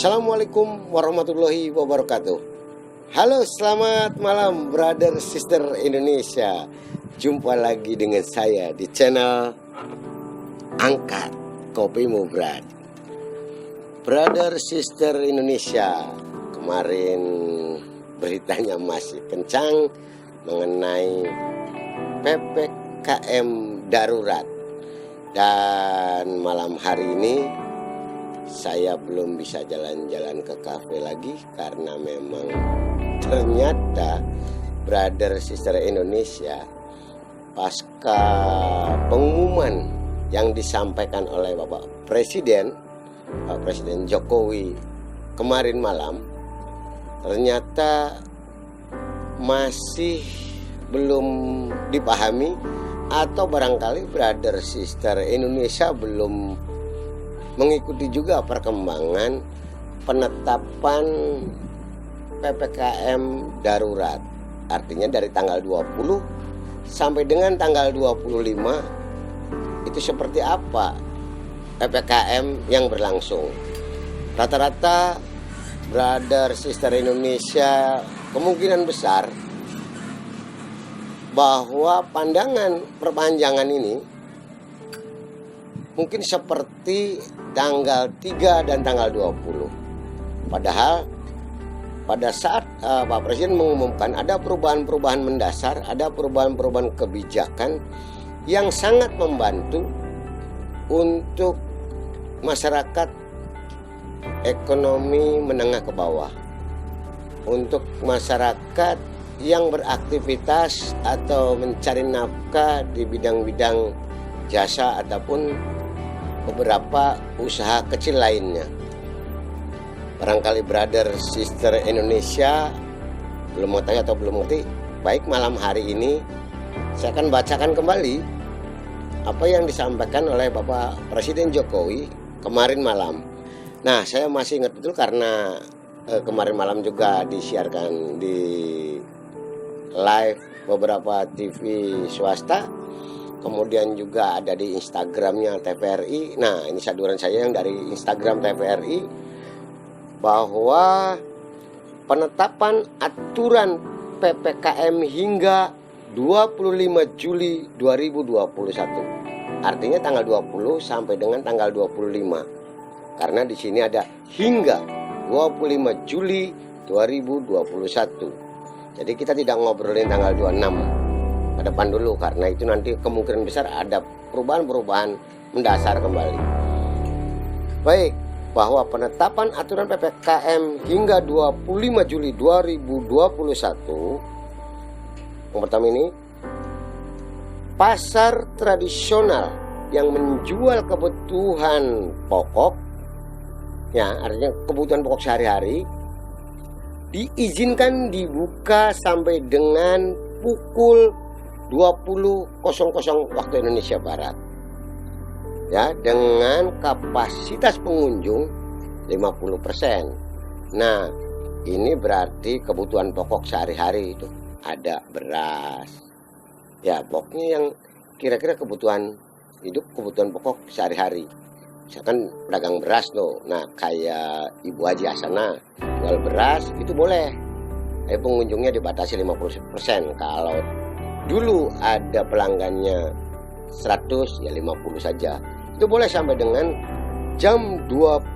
Assalamualaikum warahmatullahi wabarakatuh. Halo, selamat malam brother sister Indonesia. Jumpa lagi dengan saya di channel Angkat Kopimu Brad. Brother sister Indonesia, kemarin beritanya masih kencang mengenai PPKM darurat. Dan malam hari ini saya belum bisa jalan-jalan ke kafe lagi karena memang ternyata brother sister Indonesia, pasca pengumuman yang disampaikan oleh Bapak Presiden Jokowi kemarin malam, ternyata masih belum dipahami, atau barangkali brother sister Indonesia belum mengikuti juga perkembangan penetapan PPKM darurat. Artinya dari tanggal 20 sampai dengan tanggal 25 itu seperti apa PPKM yang berlangsung. Rata-rata brother sister Indonesia kemungkinan besar bahwa pandangan perpanjangan ini mungkin seperti tanggal 3 dan tanggal 20. Padahal pada saat Pak Presiden mengumumkan ada perubahan-perubahan mendasar, ada perubahan-perubahan kebijakan yang sangat membantu untuk masyarakat ekonomi menengah ke bawah, untuk masyarakat yang beraktivitas atau mencari nafkah di bidang-bidang jasa ataupun beberapa usaha kecil lainnya. Barangkali brother sister Indonesia belum mengetahui atau belum mengerti. Baik, malam hari ini saya akan bacakan kembali apa yang disampaikan oleh Bapak Presiden Jokowi kemarin malam. Nah, saya masih ingat betul karena kemarin malam juga disiarkan di live beberapa TV swasta, kemudian juga ada di Instagramnya TVRI. Nah, ini saduran saya yang dari Instagram TVRI, bahwa penetapan aturan PPKM hingga 25 Juli 2021. Artinya tanggal 20 sampai dengan tanggal 25. Karena di sini ada hingga 25 Juli 2021. Jadi kita tidak ngobrolin tanggal 26 ke depan dulu, karena itu nanti kemungkinan besar ada perubahan-perubahan mendasar kembali. Baik, bahwa penetapan aturan PPKM hingga 25 Juli 2021. Yang pertama ini, pasar tradisional yang menjual kebutuhan pokok, ya artinya kebutuhan pokok sehari-hari, diizinkan dibuka sampai dengan pukul 20.00 waktu Indonesia Barat, ya, dengan kapasitas pengunjung 50%. Nah, ini berarti kebutuhan pokok sehari-hari itu ada beras, ya pokoknya yang kira-kira kebutuhan hidup, kebutuhan pokok sehari-hari. Misalkan pedagang beras tuh, nah kayak Ibu Haji Hasanah jual beras itu boleh, pengunjungnya dibatasi 50%. Kalau dulu ada pelanggannya 100, ya 50 saja. Itu boleh sampai dengan jam 20.00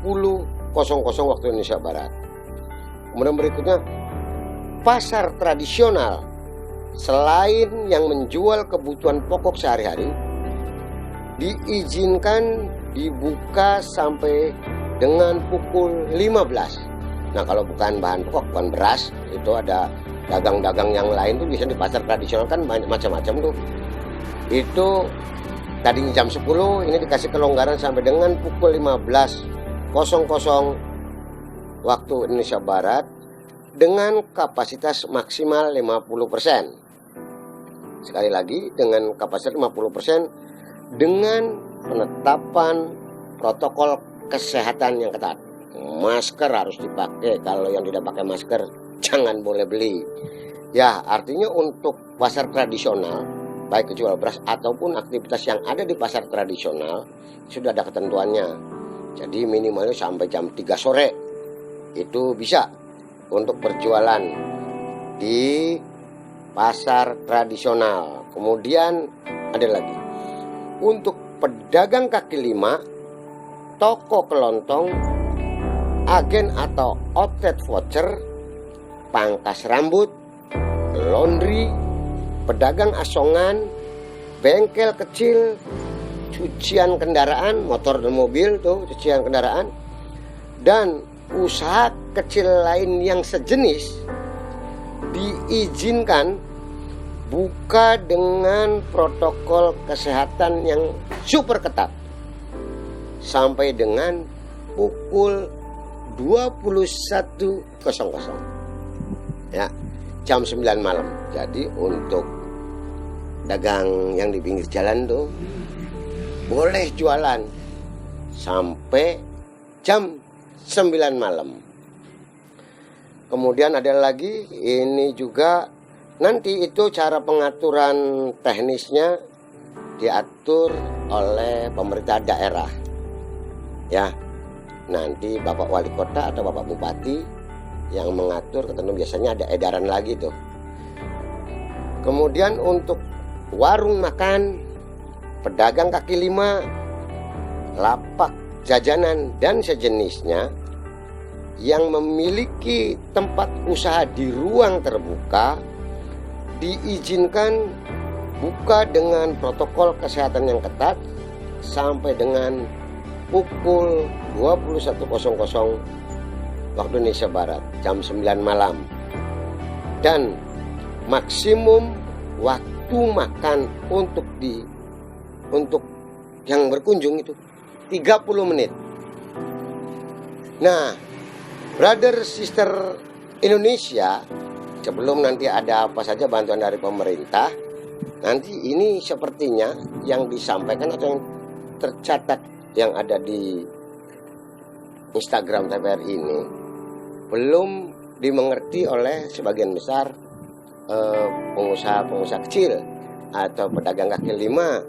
waktu Indonesia Barat. Kemudian berikutnya, pasar tradisional selain yang menjual kebutuhan pokok sehari-hari diizinkan dibuka sampai dengan pukul 15. Nah, kalau bukan bahan pokok, bukan beras, itu ada dagang-dagang yang lain tuh, bisa di pasar tradisional kan banyak macam-macam tuh. Itu tadinya jam 10, ini dikasih kelonggaran sampai dengan pukul 15.00 waktu Indonesia Barat dengan kapasitas maksimal 50%. Sekali lagi, dengan kapasitas 50% dengan penetapan protokol kesehatan yang ketat. Masker harus dipakai, kalau yang tidak pakai masker jangan boleh beli. Ya, artinya untuk pasar tradisional, baik jual beras ataupun aktivitas yang ada di pasar tradisional, sudah ada ketentuannya. Jadi minimalnya sampai jam 3 sore itu bisa untuk berjualan di pasar tradisional. Kemudian ada lagi untuk pedagang kaki lima, toko kelontong, agen atau outlet voucher, pangkas rambut, laundry, pedagang asongan, bengkel kecil, cucian kendaraan, motor dan mobil tuh cucian kendaraan, dan usaha kecil lain yang sejenis diizinkan buka dengan protokol kesehatan yang super ketat sampai dengan pukul 21.00 ya, jam 9 malam. Jadi untuk dagang yang di pinggir jalan tuh boleh jualan sampai jam 9 malam. Kemudian ada lagi, ini juga nanti itu cara pengaturan teknisnya diatur oleh pemerintah daerah. Ya, nanti Bapak Wali Kota atau Bapak Bupati yang mengatur, tentu biasanya ada edaran lagi tuh. Kemudian untuk warung makan, pedagang kaki lima, lapak jajanan dan sejenisnya yang memiliki tempat usaha di ruang terbuka diizinkan buka dengan protokol kesehatan yang ketat sampai dengan pukul 21.00 waktu Indonesia Barat, jam 9 malam. Dan maksimum waktu makan untuk yang berkunjung itu 30 menit. Nah, brother sister Indonesia, sebelum nanti ada apa saja bantuan dari pemerintah, nanti ini sepertinya yang disampaikan atau yang tercatat yang ada di Instagram TPR ini belum dimengerti oleh sebagian besar pengusaha-pengusaha kecil atau pedagang kaki lima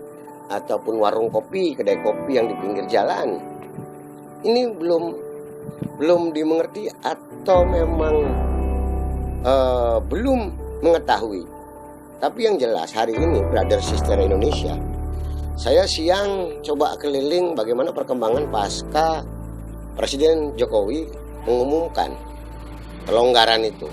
ataupun warung kopi, kedai kopi yang di pinggir jalan. Ini belum dimengerti atau memang belum mengetahui. Tapi yang jelas hari ini brother sister Indonesia, saya siang coba keliling bagaimana perkembangan pasca Presiden Jokowi mengumumkan pelonggaran itu.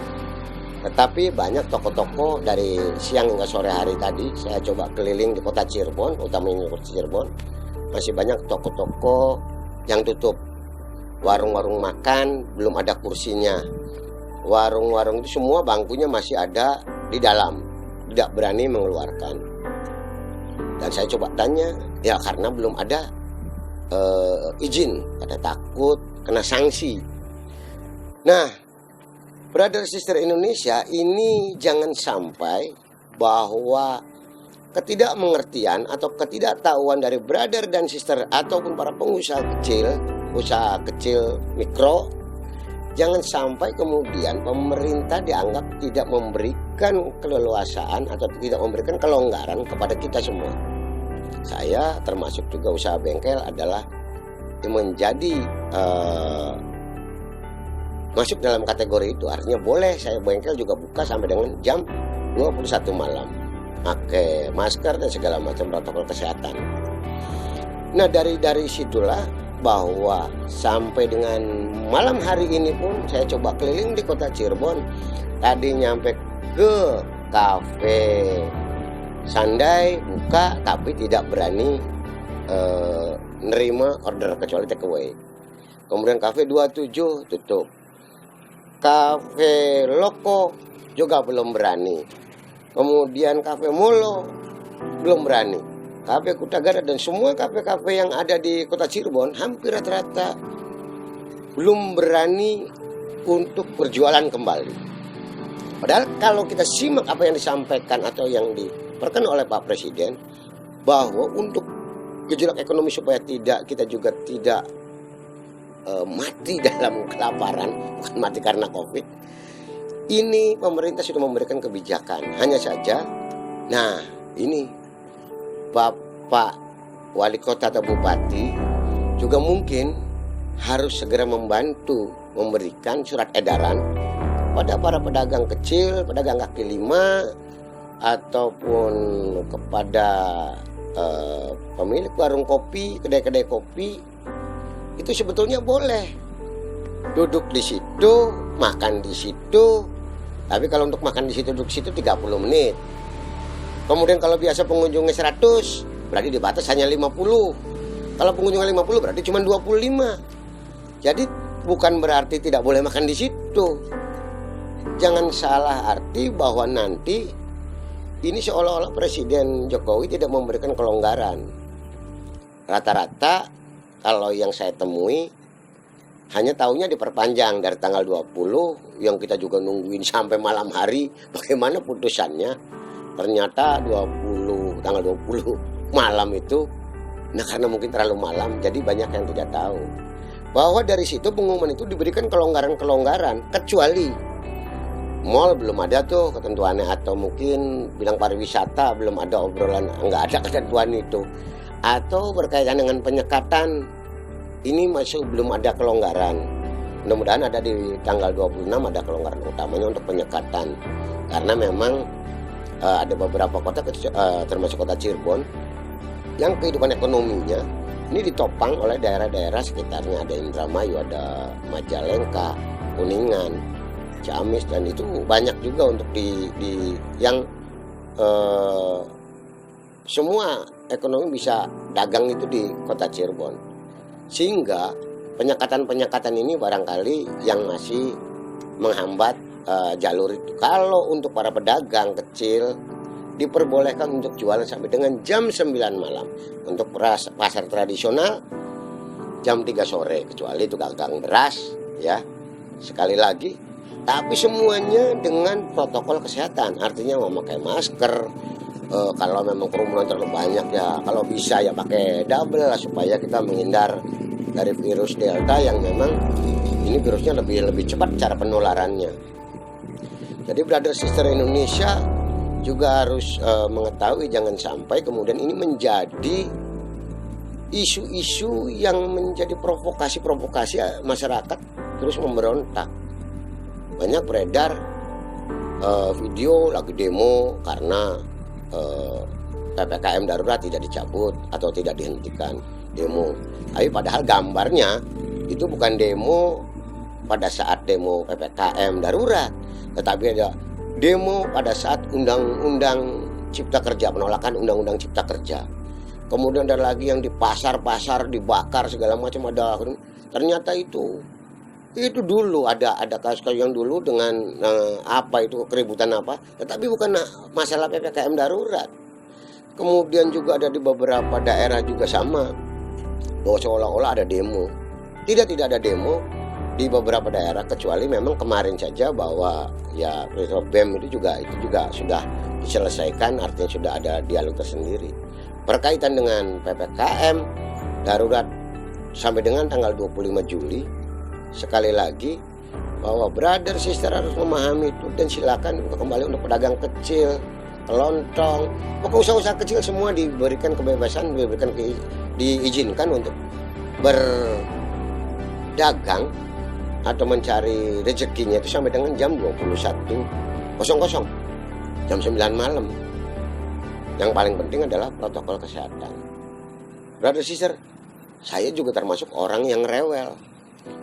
Tetapi banyak toko-toko dari siang hingga sore hari tadi saya coba keliling di kota Cirebon, utamanya kota Cirebon, masih banyak toko-toko yang tutup. Warung-warung makan belum ada kursinya. Warung-warung itu semua bangkunya masih ada di dalam, tidak berani mengeluarkan. Dan saya coba tanya, ya karena belum ada izin, karena takut kena sanksi. Nah, brother sister Indonesia, ini jangan sampai bahwa ketidakmengertian atau ketidaktahuan dari brother dan sister ataupun para pengusaha kecil, usaha kecil mikro, jangan sampai kemudian pemerintah dianggap tidak memberikan keleluasaan atau tidak memberikan kelonggaran kepada kita semua. Saya termasuk juga usaha bengkel adalah menjadi masuk dalam kategori itu. Artinya boleh saya bengkel juga buka sampai dengan jam 21 malam, pakai masker dan segala macam protokol kesehatan. Nah, dari situlah bahwa sampai dengan malam hari ini pun saya coba keliling di kota Cirebon. Tadi nyampe ke kafe Sandai buka, tapi tidak berani nerima order kecuali take away. Kemudian kafe 27 tutup. Kafe Loko juga belum berani. Kemudian kafe Molo belum berani. Kafe Kutagara dan semua kafe-kafe yang ada di kota Cirebon hampir rata-rata belum berani untuk berjualan kembali. Padahal kalau kita simak apa yang disampaikan atau yang diperkenalkan oleh Pak Presiden, bahwa untuk gejolak ekonomi supaya kita juga tidak mati dalam kelaparan, bukan mati karena COVID. Ini pemerintah sudah memberikan kebijakan. Hanya saja, nah ini Bapak Wali Kota atau Bupati juga mungkin harus segera membantu memberikan surat edaran pada para pedagang kecil, pedagang kaki lima, ataupun kepada pemilik warung kopi, kedai-kedai kopi, itu sebetulnya boleh duduk di situ, makan di situ. Tapi kalau untuk makan di situ, duduk di situ 30 menit. Kemudian kalau biasa pengunjungnya 100, berarti dibatas hanya 50. Kalau pengunjungnya 50 berarti cuma 25. Jadi bukan berarti tidak boleh makan di situ. Jangan salah arti bahwa nanti ini seolah-olah Presiden Jokowi tidak memberikan kelonggaran. Rata-rata kalau yang saya temui hanya tahunya diperpanjang dari tanggal 20, yang kita juga nungguin sampai malam hari bagaimana putusannya. Ternyata tanggal 20 malam itu, nah karena mungkin terlalu malam, jadi banyak yang tidak tahu bahwa dari situ pengumuman itu diberikan kelonggaran-kelonggaran, kecuali mall belum ada tuh ketentuannya, atau mungkin bilang pariwisata belum ada obrolan, nggak ada ketentuan itu, atau berkaitan dengan penyekatan ini masih belum ada kelonggaran. Mudah-mudahan ada di tanggal 26 ada kelonggaran utamanya untuk penyekatan, karena memang ada beberapa kota termasuk kota Cirebon yang kehidupan ekonominya ini ditopang oleh daerah-daerah sekitarnya. Ada Indramayu, ada Majalengka, Kuningan, Ciamis, dan itu banyak juga untuk di yang semua ekonomi bisa dagang itu di kota Cirebon. Sehingga penyekatan-penyekatan ini barangkali yang masih menghambat jalur itu. Kalau untuk para pedagang kecil diperbolehkan untuk jualan sampai dengan jam 9 malam. Untuk pasar tradisional jam 3 sore, kecuali itu dagang beras ya. Sekali lagi, tapi semuanya dengan protokol kesehatan. Artinya memakai masker, kalau memang kerumunan terlalu banyak ya kalau bisa ya pakai double lah, supaya kita menghindar dari virus Delta yang memang ini virusnya lebih cepat cara penularannya. Jadi brother sister Indonesia juga harus mengetahui, jangan sampai kemudian ini menjadi isu-isu yang menjadi provokasi masyarakat terus memberontak. Banyak beredar video lagi demo karena PPKM darurat tidak dicabut atau tidak dihentikan demo. Tapi padahal gambarnya itu bukan demo pada saat demo PPKM darurat, tetapi ada demo pada saat undang-undang Cipta Kerja, penolakan undang-undang Cipta Kerja. Kemudian ada lagi yang di pasar-pasar dibakar segala macam, ada. Ternyata itu dulu ada kasus-kasus yang dulu dengan apa itu keributan apa, tetapi bukan masalah PPKM darurat. Kemudian juga ada di beberapa daerah juga sama, bahwa seolah-olah ada demo. Tidak ada demo di beberapa daerah, kecuali memang kemarin saja bahwa ya BEM itu juga sudah diselesaikan, artinya sudah ada dialog tersendiri. Berkaitan dengan PPKM darurat sampai dengan tanggal 25 Juli, sekali lagi bahwa brother sister harus memahami itu, dan silakan kembali untuk pedagang kecil, kelontong, pokok usaha-usaha kecil semua diberikan kebebasan, diizinkan untuk berdagang atau mencari rezekinya itu sampai dengan jam 21.00, jam 9 malam. Yang paling penting adalah protokol kesehatan. Brother sister, saya juga termasuk orang yang rewel,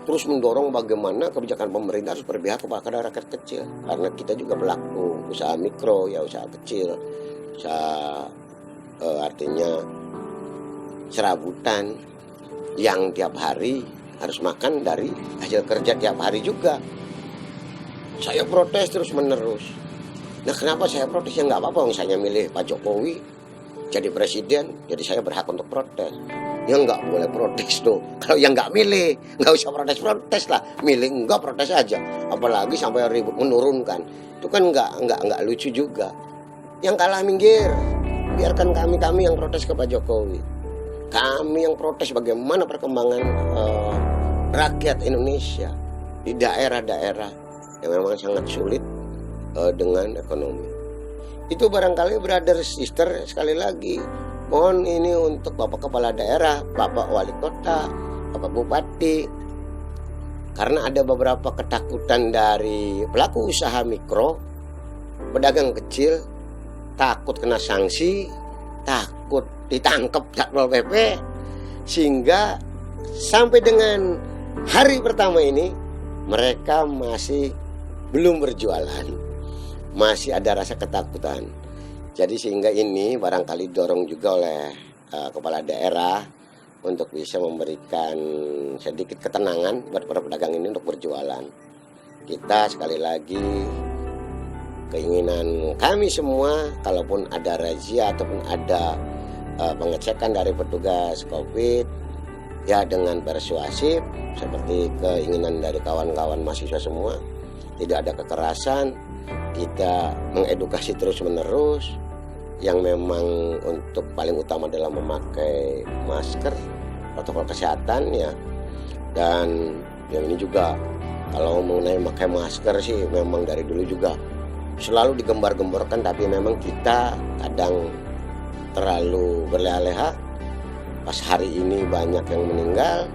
terus mendorong bagaimana kebijakan pemerintah harus berpihak kepada rakyat kecil, karena kita juga pelaku usaha mikro ya, usaha kecil, usaha artinya serabutan yang tiap hari harus makan dari hasil kerja tiap hari juga. Saya protes terus menerus. Nah kenapa saya protes? Ya nggak apa-apa, misalnya milih Pak Jokowi jadi presiden, jadi saya berhak untuk protes. Ya nggak boleh protes tuh. Kalau yang nggak milih, nggak usah protes lah. Milih enggak, protes aja. Apalagi sampai ribut menurunkan. Itu kan nggak lucu juga. Yang kalah minggir. Biarkan kami yang protes ke Pak Jokowi. Kami yang protes bagaimana perkembangan rakyat Indonesia di daerah-daerah yang memang sangat sulit dengan ekonomi. Itu barangkali brother sister, sekali lagi mohon ini untuk Bapak Kepala Daerah, Bapak Wali Kota, Bapak Bupati, karena ada beberapa ketakutan dari pelaku usaha mikro, pedagang kecil, takut kena sanksi, takut ditangkap Satpol PP, sehingga sampai dengan hari pertama ini mereka masih belum berjualan, masih ada rasa ketakutan. Jadi sehingga ini barangkali dorong juga oleh kepala daerah untuk bisa memberikan sedikit ketenangan buat para pedagang ini untuk berjualan. Kita sekali lagi, keinginan kami semua, kalaupun ada razia ataupun ada pengecekan dari petugas COVID, ya dengan persuasif seperti keinginan dari kawan-kawan mahasiswa semua, tidak ada kekerasan, kita mengedukasi terus-menerus, yang memang untuk paling utama adalah memakai masker, protokol kesehatan ya. Dan yang ini juga kalau mengenai memakai masker sih memang dari dulu juga selalu digembar-gemborkan, tapi memang kita kadang terlalu berleha-leha. Pas hari ini banyak yang meninggal,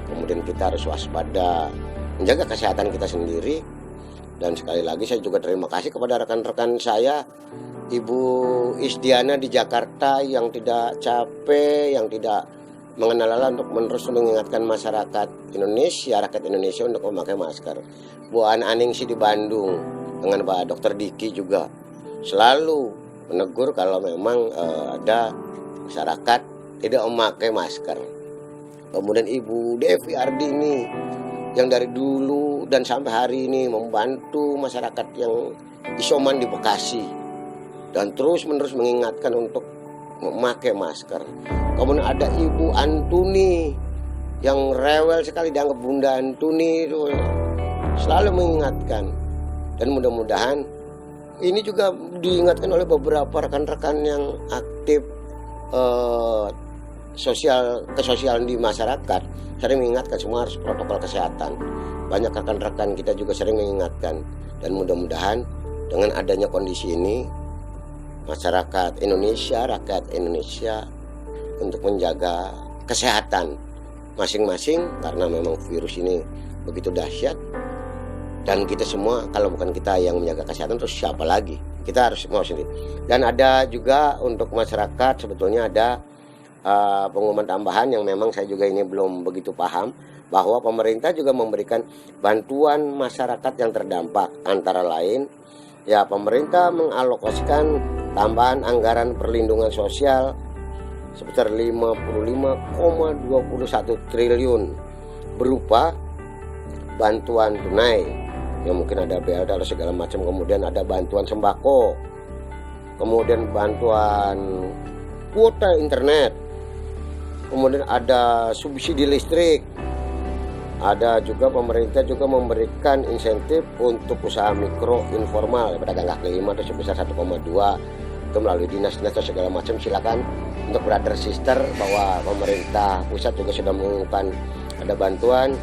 kemudian kita harus waspada, menjaga kesehatan kita sendiri. Dan sekali lagi saya juga terima kasih kepada rekan-rekan saya, Ibu Isdiana di Jakarta, yang tidak capek, yang tidak mengenal lelah untuk menerus mengingatkan masyarakat Indonesia, rakyat Indonesia untuk memakai masker. Bu Aningsi di Bandung dengan Pak Dr. Diki juga selalu menegur kalau memang ada masyarakat tidak memakai masker. Kemudian Ibu Devi Ardini yang dari dulu dan sampai hari ini membantu masyarakat yang isoman di Bekasi dan terus menerus mengingatkan untuk memakai masker. Kemudian ada Ibu Antuni yang rewel sekali, dianggap Bunda Antuni itu selalu mengingatkan. Dan mudah-mudahan ini juga diingatkan oleh beberapa rekan-rekan yang aktif kesosialan di masyarakat, sering mengingatkan semua harus protokol kesehatan. Banyak rekan-rekan kita juga sering mengingatkan, dan mudah-mudahan dengan adanya kondisi ini masyarakat Indonesia, rakyat Indonesia untuk menjaga kesehatan masing-masing, karena memang virus ini begitu dahsyat. Dan kita semua, kalau bukan kita yang menjaga kesehatan, terus siapa lagi? Kita harus mau sendiri. Dan ada juga untuk masyarakat, sebetulnya ada pengumuman tambahan yang memang saya juga ini belum begitu paham, bahwa pemerintah juga memberikan bantuan masyarakat yang terdampak. Antara lain, ya pemerintah mengalokasikan tambahan anggaran perlindungan sosial sebesar 55,21 triliun berupa bantuan tunai, yang mungkin ada BLT atau segala macam, kemudian ada bantuan sembako, kemudian bantuan kuota internet, kemudian ada subsidi listrik. Ada juga pemerintah juga memberikan insentif untuk usaha mikro informal, pedagang kaki lima itu sebesar 1,2, itu melalui dinas-dinas atau segala macam. Silakan untuk brother sister, bahwa pemerintah pusat juga sudah mengumumkan ada bantuan,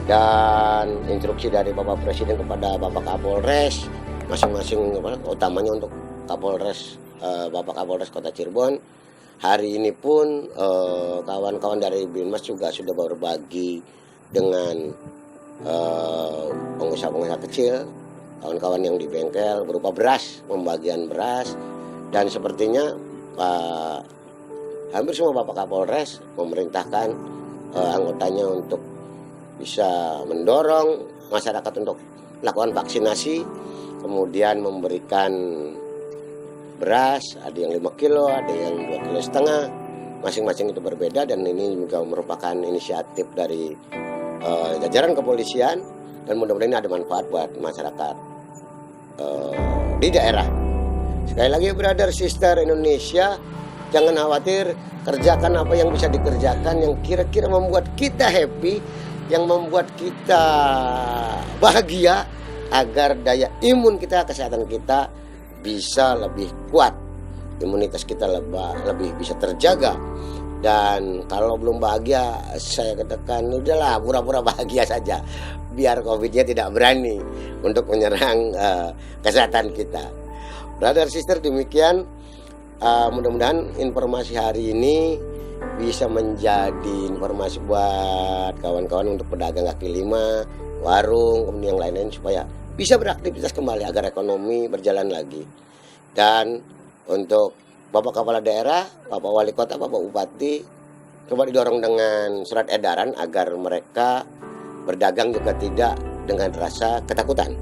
dan instruksi dari Bapak Presiden kepada Bapak Kapolres masing-masing, utamanya untuk Kapolres Bapak Kapolres Kota Cirebon. Hari ini pun kawan-kawan dari Binmas juga sudah berbagi dengan pengusaha-pengusaha kecil, kawan-kawan yang di bengkel, berupa beras, pembagian beras. Dan sepertinya hampir semua Bapak Kapolres memerintahkan anggotanya untuk bisa mendorong masyarakat untuk melakukan vaksinasi, kemudian memberikan beras, ada yang 5 kilo, ada yang 2,5 kilo, masing-masing itu berbeda. Dan ini juga merupakan inisiatif dari jajaran kepolisian, dan mudah-mudahan ini ada manfaat buat masyarakat di daerah. Sekali lagi, brother sister Indonesia, jangan khawatir, kerjakan apa yang bisa dikerjakan, yang kira-kira membuat kita happy, yang membuat kita bahagia, agar daya imun kita, kesehatan kita bisa lebih kuat, imunitas kita lebih bisa terjaga. Dan kalau belum bahagia, saya katakan udahlah, pura-pura bahagia saja, biar COVID-nya tidak berani untuk menyerang kesehatan kita. Brother sister, demikian mudah-mudahan informasi hari ini bisa menjadi informasi buat kawan-kawan untuk pedagang kaki lima, warung, kemudian yang lain-lain supaya bisa beraktivitas kembali agar ekonomi berjalan lagi. Dan untuk Bapak Kepala Daerah, Bapak Wali Kota, Bapak Bupati, coba didorong dengan surat edaran agar mereka berdagang juga tidak dengan rasa ketakutan,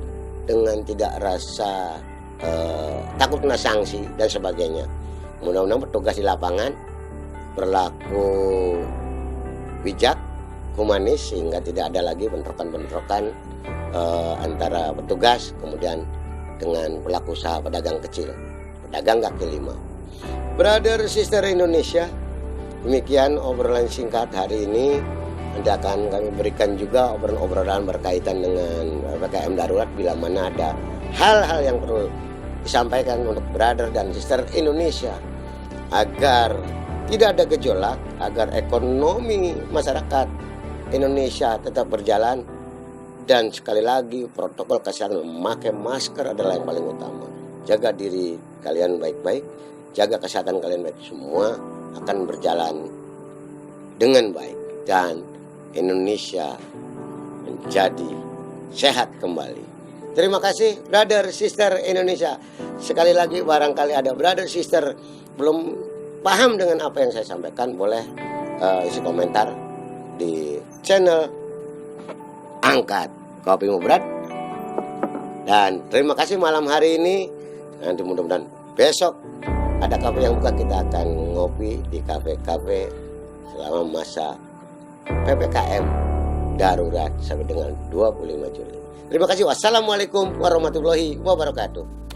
dengan tidak rasa takut kena sanksi dan sebagainya. Mudah-mudahan petugas di lapangan berlaku bijak, humanis, sehingga tidak ada lagi bentrokan-bentrokan antara petugas kemudian dengan pelaku usaha pedagang kecil, pedagang kaki lima. Brother Sister Indonesia, demikian obrolan singkat hari ini. Nanti akan kami berikan juga obrolan-obrolan berkaitan dengan PPKM darurat bila mana ada hal-hal yang perlu disampaikan untuk brother dan sister Indonesia agar tidak ada gejolak, agar ekonomi masyarakat Indonesia tetap berjalan. Dan sekali lagi protokol kesehatan, memakai masker adalah yang paling utama. Jaga diri kalian baik-baik, jaga kesehatan kalian baik, semua akan berjalan dengan baik dan Indonesia menjadi sehat kembali. Terima kasih brother sister Indonesia. Sekali lagi barangkali ada brother sister belum paham dengan apa yang saya sampaikan, boleh isi komentar di channel Angkat Kopi Mubrat. Dan terima kasih malam hari ini. Nanti mudah-mudahan besok ada kafe yang buka, kita akan ngopi di kafe-kafe selama masa PPKM darurat sampai dengan 25 Juli. Terima kasih. Wassalamualaikum warahmatullahi wabarakatuh.